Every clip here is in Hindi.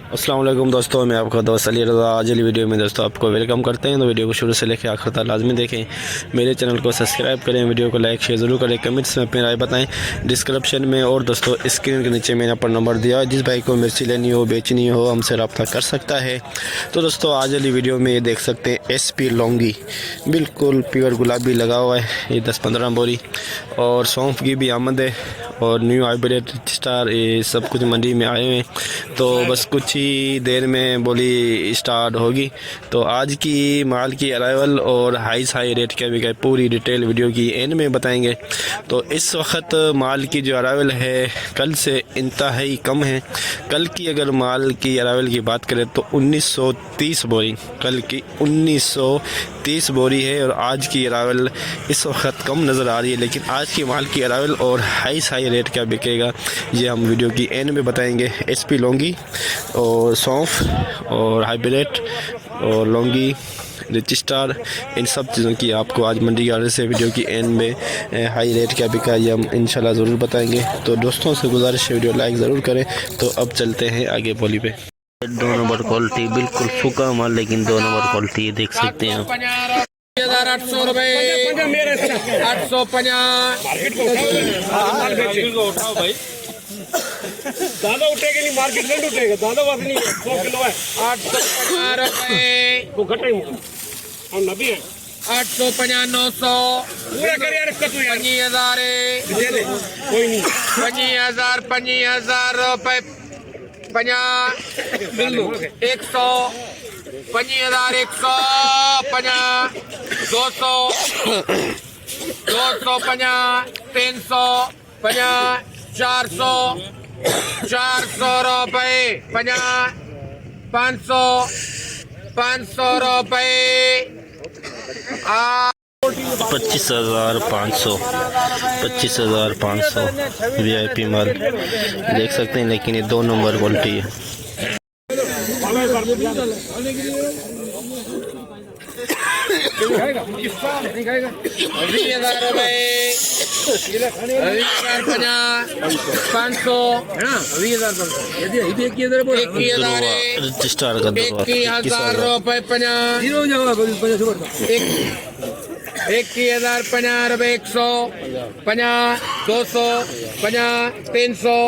अस्सलाम वालेकुम दोस्तों, मैं आपका दोस्त अली रज़ा। आज वाली वीडियो में दोस्तों आपको वेलकम करते हैं। तो वीडियो को शुरू से लेकर आखिर तक लाजमी देखें, मेरे चैनल को सब्सक्राइब करें, वीडियो को लाइक शेयर ज़रूर करें, कमेंट्स में अपनी राय बताएं। डिस्क्रिप्शन में और दोस्तों स्क्रीन के नीचे मैंने अपना नंबर दिया है, जिस भाई को मिर्ची लेनी हो बेचनी हो हमसे रब्ता कर सकता है। तो दोस्तों आज वाली वीडियो में ये देख सकते हैं SP लौंगी बिल्कुल प्योर गुलाबी लगा हुआ है, ये 10-15 बोरी। और सौंफ की भी आमद है और न्यू हाइब्रिड स्टार, ये सब कुछ मंडी में आए हुए हैं। तो बस कुछ ही देर में बोली स्टार्ट होगी। तो आज की माल की अराइवल और हाई रेट क्या भी पूरी डिटेल वीडियो की एंड में बताएंगे। तो इस वक्त माल की जो अराइवल है कल से इंतहाई कम है। कल की अगर माल की अराइवल की बात करें तो 1930 बोरी, कल की 1930 बोरी है। और आज की अराइवल इस वक्त कम नज़र आ रही है, लेकिन आज की माल की अराइवल और हाई रेट क्या बिकेगा ये हम वीडियो की एंड में बताएंगे। SP लौंगी और सौंफ और हाइब्रिड और लौंगी रजिस्टार, इन सब चीज़ों की आपको आज मंडी के आने से वीडियो की एंड में हाई रेट क्या बिका ये हम इंशाल्लाह ज़रूर बताएंगे। तो दोस्तों से गुजारिश है वीडियो लाइक ज़रूर करें। तो अब चलते हैं आगे बोली पे। 2 नंबर क्वालिटी बिल्कुल सूखा माल, लेकिन 2 नंबर क्वालिटी ये देख सकते हैं आप। 800 रुपये 850 दादा उठेगा नहीं, मार्केट नहीं उठेगा, दादा बात नहीं है। 100 किलो है 850 रुपये तो घटे हम नबी है 850 900 पूरा कर यार इसका तू यार 50,000 दे दे कोई नहीं 50,000 रुपये 50 100 50,000 150 200 250 300 50 400 रुपये 50 500 रुपये 25,500 25,500 VIP माल देख सकते हैं, लेकिन ये 2 नंबर क्वालिटी है। 20,000 रुपये 21,000 रजिस्टार का 21,000 रुपये 50 21,050 रुपये 100 50 200 50 300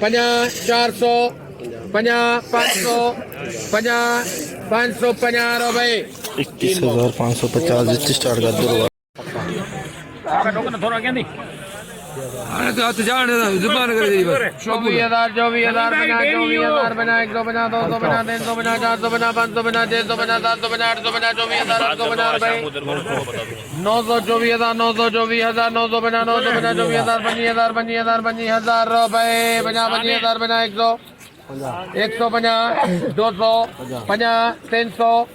50 400 50 500 50 550 रुपये 21,550 रजिस्टार का दुर्वा। चौबीस हजार 24,000 बना 150 200 बना 300 बना 400 बना 500 बना 600 बना 700 बना 800 बना 24,000 800 बना रुपए 900 24,000 900 24,000 900 बना 900 बना 24,000 25,000 रुपए 50,000 बना 100 150 200 50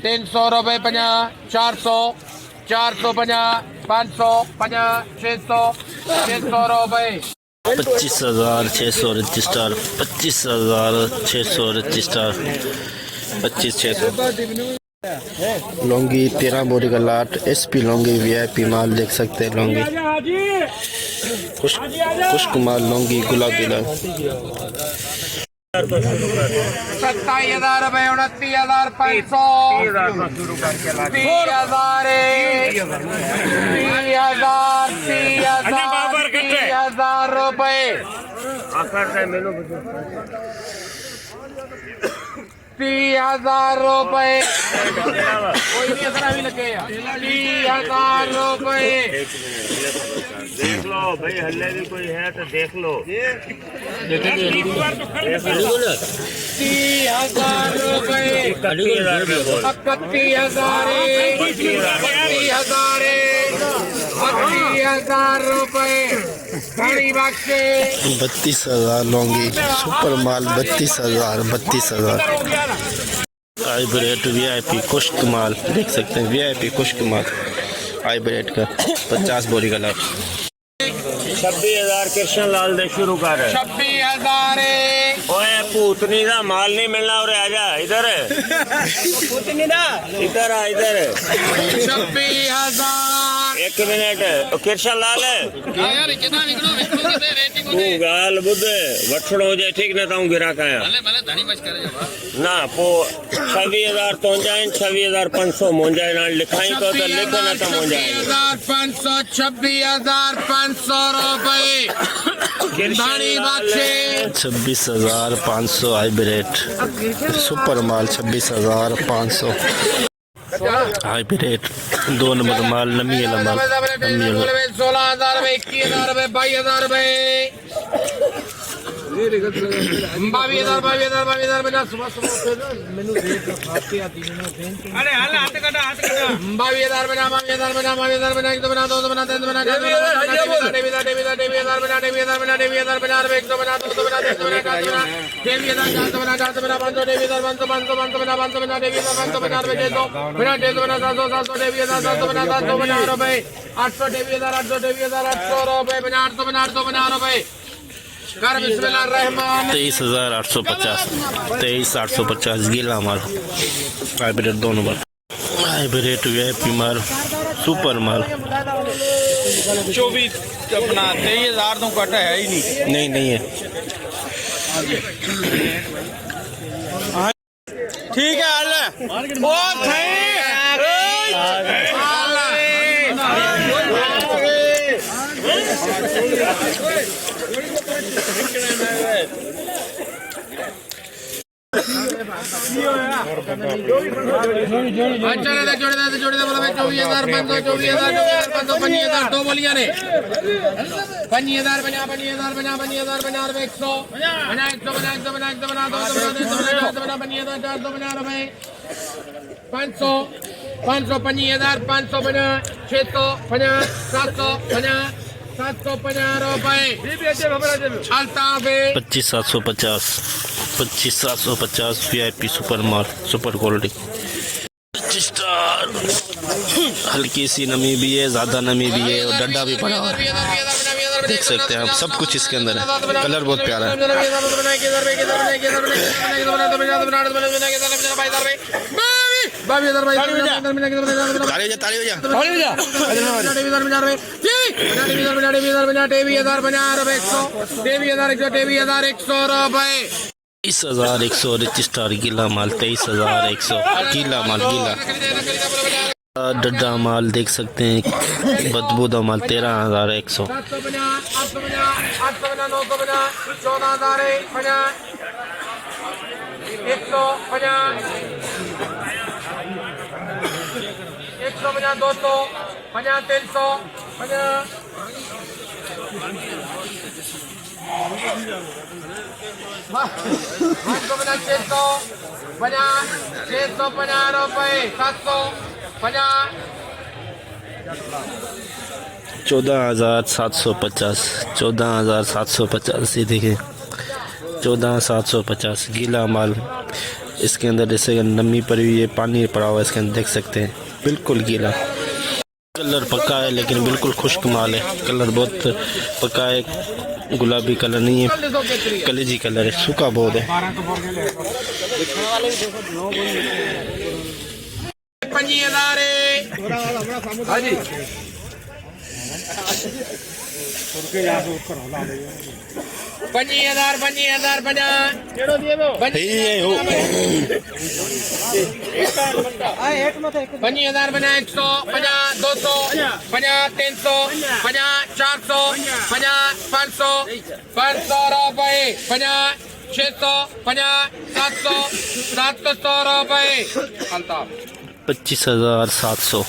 300 रुपए 50 400 450 550 600 रुपये 25,600 रजिस्टार 25,600 रजिस्टार 25,600 लौंगी 13 बोरी का लाट SP लौंगी VIP माल देख सकते हैं। लौंगी खुश्क माल लौंगी गुलाबी लाल 27,000 रुपये 29,500 30,000 रुपये 30,000 रुपये 30,000 रुपये देख लो भाई, हल्ले भी कोई है तो देख लो। 30,000 रुपये 31,000 30,000 रुपये बड़ी बक्से 32,000 लौंगी सुपर माल 32,000 हाइब्रिड VIP खुश्क माल देख सकते हैं। VIP खुश्क माल हाइब्रिड का 50 बोरी का लाभ 26,000 कृष्ण लाल दे शुरू कर 26,000 ओए पूतनी का माल नहीं मिलना। और आजा इधर पूतनी का इधर आ इधर 26,000 एक मिनट किरशा लाल हाँ यार कितना निकलो विष्णु के दे रेटिंग तू गाल बुध वठड़ो हुजे ठीक न ताऊं गिराक आया भले भले धनी मच करे जवाब ना पो 26,000 तोंजाइन 26,500 मोंजाइन नाल लिखाई तो लिख न त मोंजाइन 26,500 रुपए धनी बख्शे 26,500 हाइब्रिड सुपर माल 26,500 हाइब्रिड 2 नंबर माल नमी वाला माल 16,000 रुपए 21,000 रुपए 22,000 रुपए 22,000 बिना सुबह सुबह मैंने देख खाते आती मैंने अरे हाल हाथ कटा 22,000 बिना 22,000 बिना एक तो बना दो तो बना तीन बना 22,000 बिना 22,000 बिना 1 तो बना 2 तो बना 3 तो बना 4 तो बना 23,000 तो बना 4 तो बना 5 तो 23,000 5 तो 5 तो बना 5 तो बना 23,000 तो बना 600 बिना 600 बना 700 23,000 7 तो बना 7 तो बना रुपए 800 800 रुपए बिना 800 बना रुपए कर बिस्मिल्लाह रहमान 23,850 23,850 गीला माल हाइब्रिड 2 नंबर हाइब्रिड वीआईपी माल सुपर माल 24 अपना 23,000 तो कट है ही नहीं है ठीक है हाल ओ जोड़े बोला 24,500 दो बोलिया ने 5,000 बना 100 बना 100 बना 100 बना 2 बना 500 500 500 5,000 बना 600 बना 700 बना 750 रुपए अल्ताफ 25,750 वीआईपी सुपर माल सुपर क्वालिटी स्टार हल्की सी नमी भी है ज़्यादा नमी भी है और डंडा भी पड़ा हुआ है देख सकते हैं आप सब कुछ इसके अंदर है कलर बहुत प्यारा है रुपए 23,100 रिच स्टार गीला माल 23,100 गीला माल गीला डड्डा माल देख सकते हैं बदबूदा माल 13,100 650 रुपए 750 14,750 14,750 ये देखिए 14,750 गीला माल इसके अंदर जैसे नमी पड़ी हुई है पानी पड़ा हुआ है इसके अंदर देख सकते हैं बिल्कुल गीला कलर पक्का है लेकिन बिल्कुल खुश्क माल है कलर बहुत पक्का है गुलाबी कलर नहीं है कलेजी कलर है सूखा बहुत है 5,000 बना 100 50 200 50 300 50 400 50 500 रुपए 50 600 50 700 700 रुपए 25,700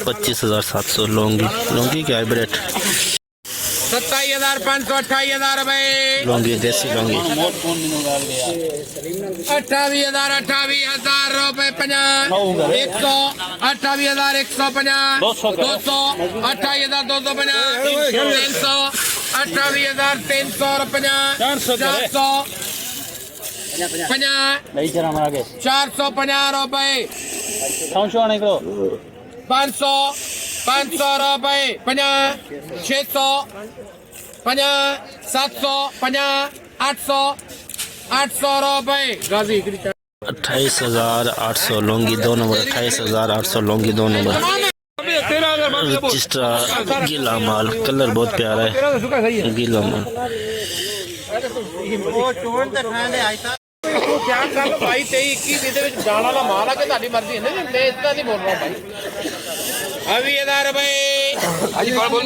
25,700 लौंगी क्या हाइब्रिड 27,500 28,000 रुपए लौंगी देसी लौंगी 28,000 रुपए 50 100 28,150 200 28,250 300 28,300 रुपए 400 450 रुपए 500 रुपए 50 600 50 700 50 800 रुपए गाजी 28,800 Laungi 2 number 28,800 Laungi 2 number registrar गीला माल, कलर बहुत प्यारा है, गीला माल। क्या कर भाई 23-21 ਇਹਦੇ ਵਿੱਚ ਜਾਣ ਵਾਲਾ ਮਾਲ ਆ ਕਿ ਤੁਹਾਡੀ ਮਰਜ਼ੀ ਹੈ ਨਾ ਜੀ ਮੈਂ ਇतना नहीं बोल रहा भाई 20000 रुपए हाजी कौन बोल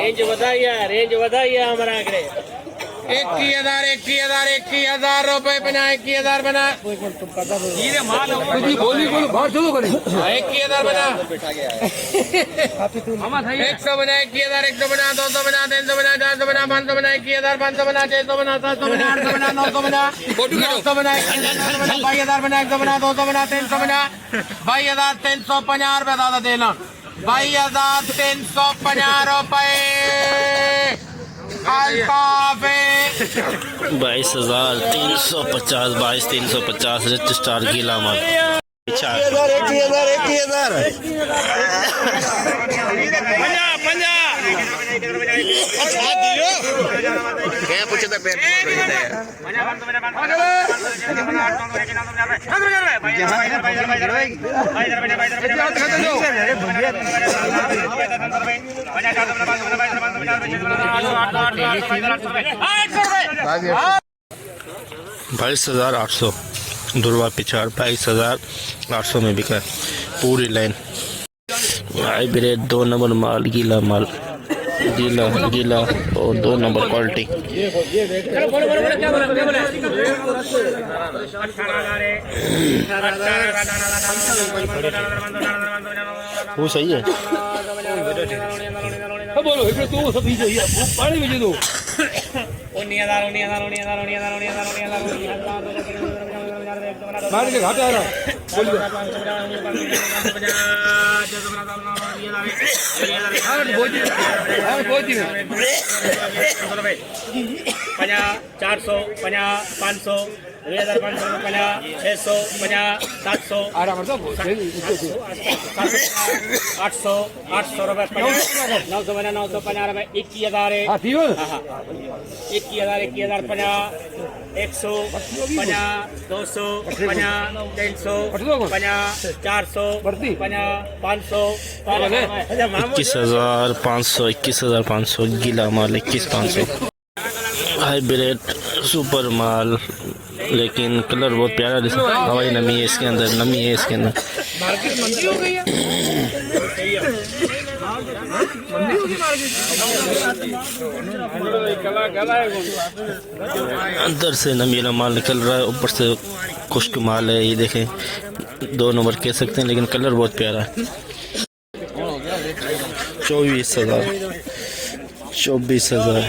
21000 रेंज बताइए हमारा आंकड़े 21000 रुपए बना 21000 बना ये माल बोली बहुत शुरू करें 21000 बना 100 बना 21000 100 बना 200 बना 300 बना 400 बना 500 बना 21000 500 बना 600 बना 700 बना 800 बना 900 बना 900 बना 22000 बना 100 बना 200 बना 300 बना 22350 रुपए दादा देना 22350 रुपए 22,350, 22,350 रजिस्ट्रार गीला माल। 22,800 दुर्वा पिछाड़ 22,800 में बिका पूरी लाइन। हाइब्रिड 2 नंबर माल, गीला माल, गीला और 2 नंबर क्वालिटी। वो सही है। बोलो तू सब पानी भेज दो 19,000 मार के घाटे आ रहा बोल 400 500 2,550 600 700 800 रुपए 950 रुपए 21,000 21,000 50 150 250 300 400 500 21,500 गीला माल 21,500। हाइब्रिड सुपर माल, लेकिन कलर बहुत प्यारा हवाई नमी है इसके अंदर, नमी है इसके अंदर। मार्केट मंदी हो गई है अंदर से नमीला माल निकल रहा है, ऊपर से खुश्क माल है। ये देखें 2 नंबर कह सकते हैं, लेकिन कलर बहुत प्यारा है। 24,000 24,000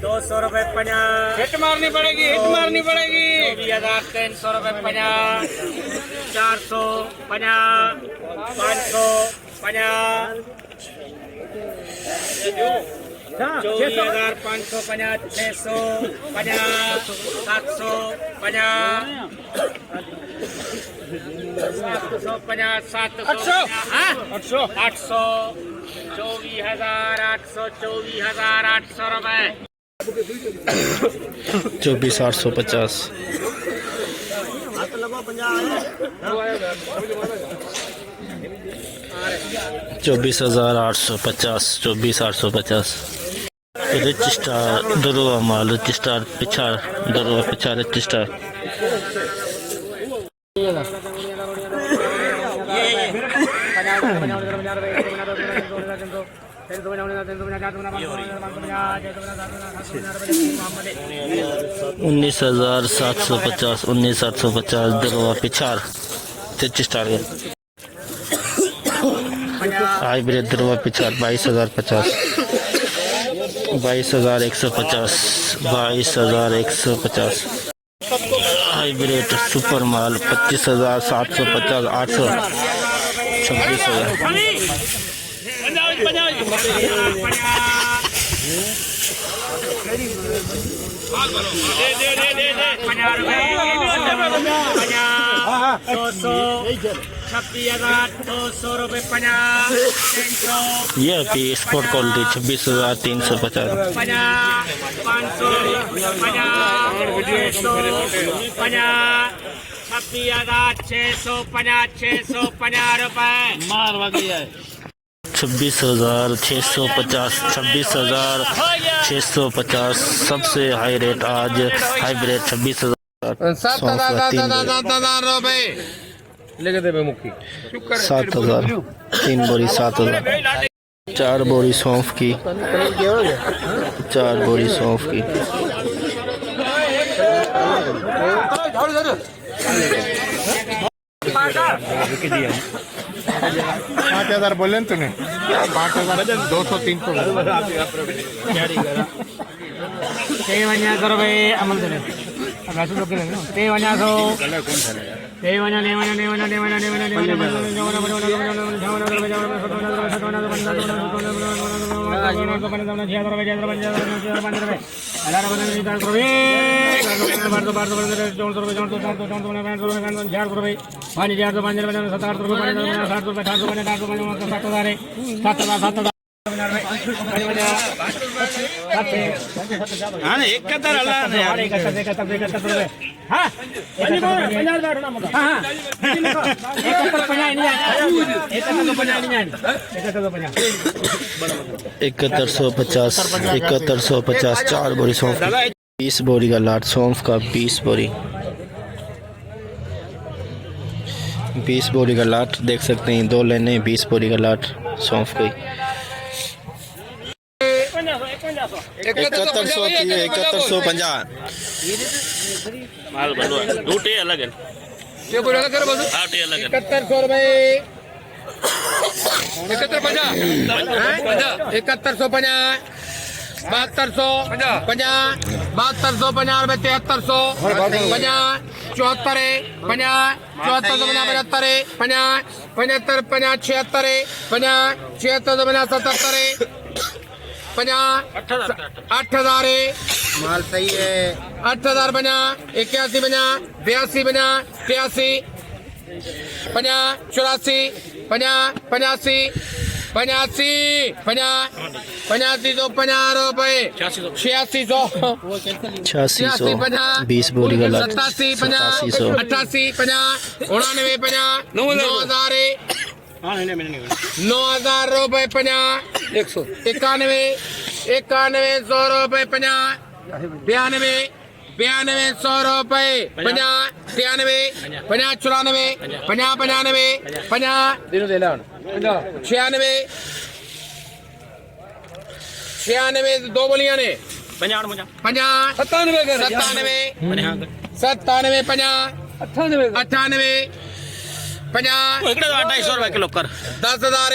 200 रुपए 50 हिट मारनी पड़ेगी 300 रुपए 50 400 50 500 50 24,550 600 50 700 50 750 800 24,800 रुपए 24,850 24,850 रजिस्ट्रार दरुआ माल, रजिस्ट्रार पिछाड़ दरुआ पिछाड़ रजिस्ट्रार। उन्नीस 19,750 दरुआ पिछाड़ रजिस्ट्रार। हाइब्रिड दरुआ पिछाड़ 22,050 22,150 22,150। हाइब्रिड सुपर माल 25,750 800 26,000। 200 रुपये 50 300 ये आपकी स्पोर्ट क्वालिटी 26,350 500 650 रुपये 26,650 26,650 सबसे हाई रेट आज हाइब्रिड 26,000 7,000 रुपये लेके दे मुखी 7,000 3 बोरी 7,000 4 बोरी सौंफ की 4 बोरी सौंफ की 5,000 बोले तूने 5,000 200 300 इकहत्तर सौ पचास 4 बोरी सौंफ की 20 बोरी का लाट सौंफ का 20 बोरी का लाट देख सकते हैं 2 लेने 20 बोरी का लाट सौंफ की 7150 माल बंदो है दूटे अलग है 7100 रुपये 7150 7250 7250 रुपये 7350 74 75 75 8,000 माल सही है 8,000 50 81 50 82 50 83 50 84 85 85 50 रुपये 8600 20 बोरी का लाट 87 50 88 50 99 50 9,000 रुपये 50 91 100 रुपये 50 92 100 रुपये 50 93 50 94 50 95 50 96 96 दो बोलियां ने 50 97 97 50 98 50 250 रुपये किलो कर 10,000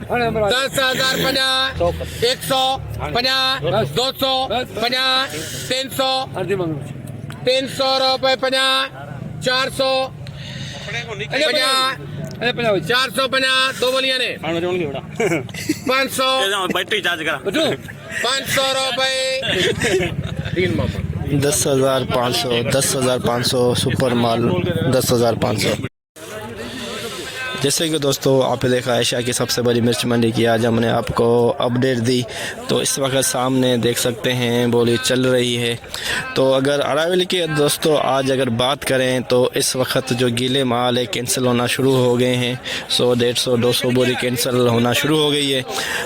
10,000 50 100 50 200 50 300 300 रुपये 50 400 450 दो बोलियां ने 500 बैटरी चार्ज करा 500 रुपये 10,500 सुपर माल 10,500 जैसे कि दोस्तों आपने देखा एशिया की सबसे बड़ी मिर्च मंडी की आज हमने आपको अपडेट दी। तो इस वक्त सामने देख सकते हैं बोली चल रही है। तो अगर अरावली के दोस्तों आज अगर बात करें तो इस वक्त जो गीले माल है कैंसिल होना शुरू हो गए हैं। 100 150 200 बोरी कैंसिल होना शुरू हो गई है।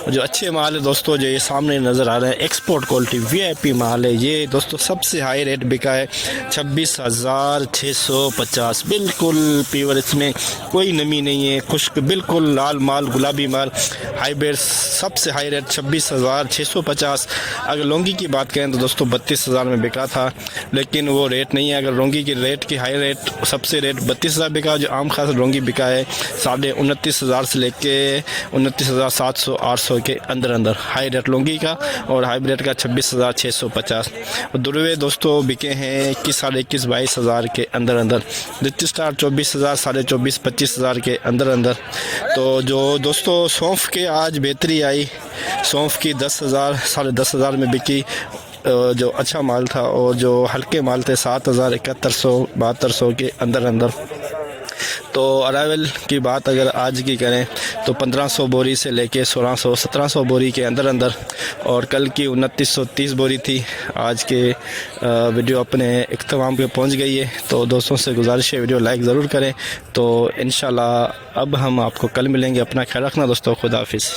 जो अच्छे माल है दोस्तों जो ये सामने नज़र आ रहे हैं एक्सपोर्ट क्वालिटी VIP माल है। ये दोस्तों सबसे हाई रेट बिका है 26,650 बिल्कुल प्योर, इसमें कोई नमी नहीं है, खुश्क बिल्कुल लाल माल गुलाबी माल हाइब्रिड सबसे हाई रेट 26,650। अगर लौंगी की बात करें तो दोस्तों 32,000 में बिका था, लेकिन वो रेट नहीं है। अगर लौंगी की रेट की हाई रेट सबसे रेट 32,000 बिका। जो आम खास लौंगी बिका है 29,500 से लेके 29,700 800 के अंदर हाई रेट लौंगी का, और हाइब्रिड का 26,650। दुर्वे दोस्तों बिके हैं 21 साढ़े 21 22,000 के अंदर। लिट्टी स्टार 24,000 साढ़े 24 25,000 के अंदर। तो जो दोस्तों सौंफ के आज बेहतरी आई, सौंफ की 10,000 साढ़े 10,000 में बिकी। जो अच्छा माल था और जो हल्के माल थे 7,000 7100 7200 के अंदर अंदर। तो अराइवल की बात अगर आज की करें तो 1500 बोरी से लेके 1600 1700 बोरी के अंदर अंदर, और कल की 2930 बोरी थी। आज के वीडियो अपने इख्तिताम पे पहुंच गई है। तो दोस्तों से गुजारिश है वीडियो लाइक ज़रूर करें। तो इंशाल्लाह अब हम आपको कल मिलेंगे। अपना ख्याल रखना दोस्तों, खुदा हाफिज़।